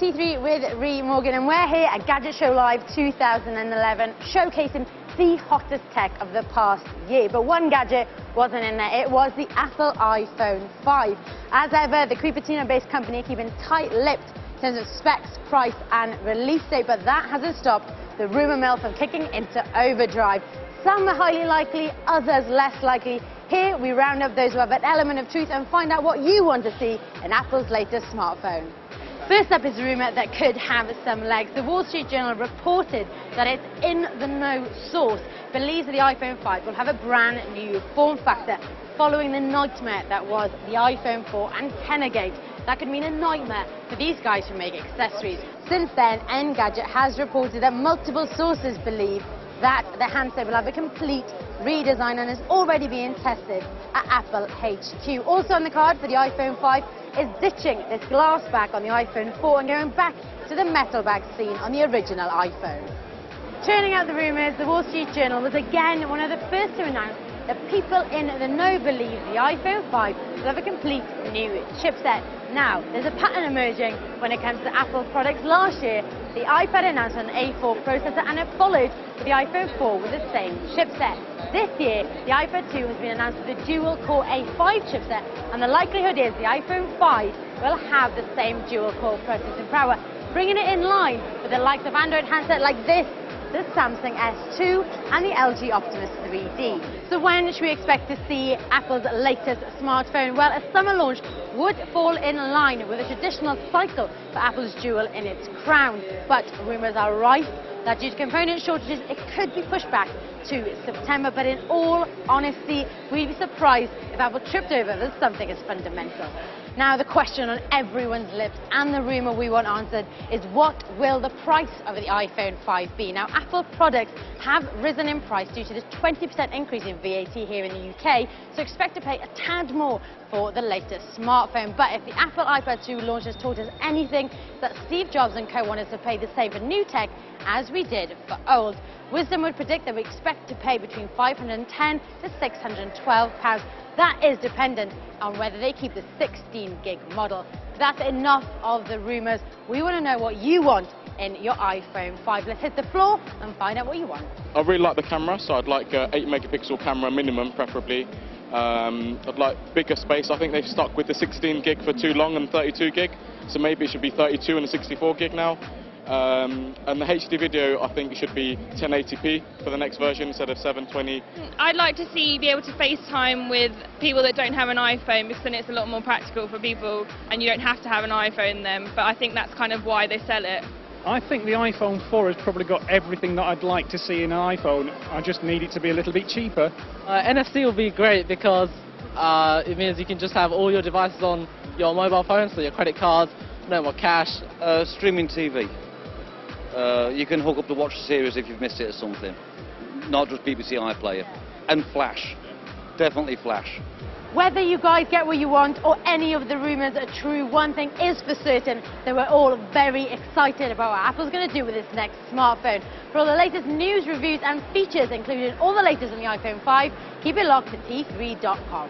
T3 with Ree Morgan, and we're here at Gadget Show Live 2011, showcasing the hottest tech of the past year. But one gadget wasn't in there. It was the Apple iPhone 5. As ever, the Cupertino-based company keeping tight-lipped in terms of specs, price and release date, but that hasn't stopped the rumour mill from kicking into overdrive. Some are highly likely, others less likely. Here we round up those who have an element of truth and find out what you want to see in Apple's latest smartphone. First up is a rumour that could have some legs. The Wall Street Journal reported that its in-the-know source believes that the iPhone 5 will have a brand new form factor following the nightmare that was the iPhone 4 antenna gate. That could mean a nightmare for these guys who make accessories. Since then, Engadget has reported that multiple sources believe that the handset will have a complete redesign and is already being tested at Apple HQ. Also on the card for the iPhone 5 is ditching this glass back on the iPhone 4 and going back to the metal back seen on the original iPhone. Churning out the rumours, the Wall Street Journal was again one of the first to announce that people in the know believe the iPhone 5 will have a complete new chipset. Now, there's a pattern emerging when it comes to Apple products. Last year, the iPad announced an A4 processor and it followed with the iPhone 4 with the same chipset. This year, the iPad 2 has been announced with a dual-core A5 chipset, and the likelihood is the iPhone 5 will have the same dual-core processing power, bringing it in line with the likes of Android handset like this, the Samsung S2 and the LG Optimus 3D. So when should we expect to see Apple's latest smartphone? Well, a summer launch would fall in line with a traditional cycle for Apple's jewel in its crown. But rumours are rife that due to component shortages, it could be pushed back to September. But in all honesty, we'd be surprised if Apple tripped over that something as fundamental. Now, the question on everyone's lips and the rumour we want answered is, what will the price of the iPhone 5 be? Now, Apple products have risen in price due to the 20% increase in VAT here in the UK, so expect to pay a tad more for the latest smartphone. But if the Apple iPad 2 launch has taught us anything, that Steve Jobs and co wanted to pay the same for new tech as we did for old. Wisdom would predict that we expect to pay between £510 to £612. That is dependent on whether they keep the 16-gig model. But that's enough of the rumours. We want to know what you want in your iPhone 5. Let's hit the floor and find out what you want. I really like the camera, so I'd like an 8-megapixel camera minimum, preferably. I'd like bigger space. I think they've stuck with the 16-gig for too long and 32-gig, so maybe it should be 32 and a 64-gig now. And the HD video, I think it should be 1080p for the next version instead of 720. I'd like to be able to FaceTime with people that don't have an iPhone, because then it's a lot more practical for people and you don't have to have an iPhone then. But I think that's kind of why they sell it. I think the iPhone 4 has probably got everything that I'd like to see in an iPhone. I just need it to be a little bit cheaper. NFC will be great because it means you can just have all your devices on your mobile phone, so your credit cards, no more cash. Streaming TV. You can hook up the Watch series if you've missed it or something. Not just BBC iPlayer. And Flash. Definitely Flash. Whether you guys get what you want or any of the rumours are true, one thing is for certain, that we're all very excited about what Apple's going to do with its next smartphone. For all the latest news, reviews and features, including all the latest on the iPhone 5, keep it locked to t3.com.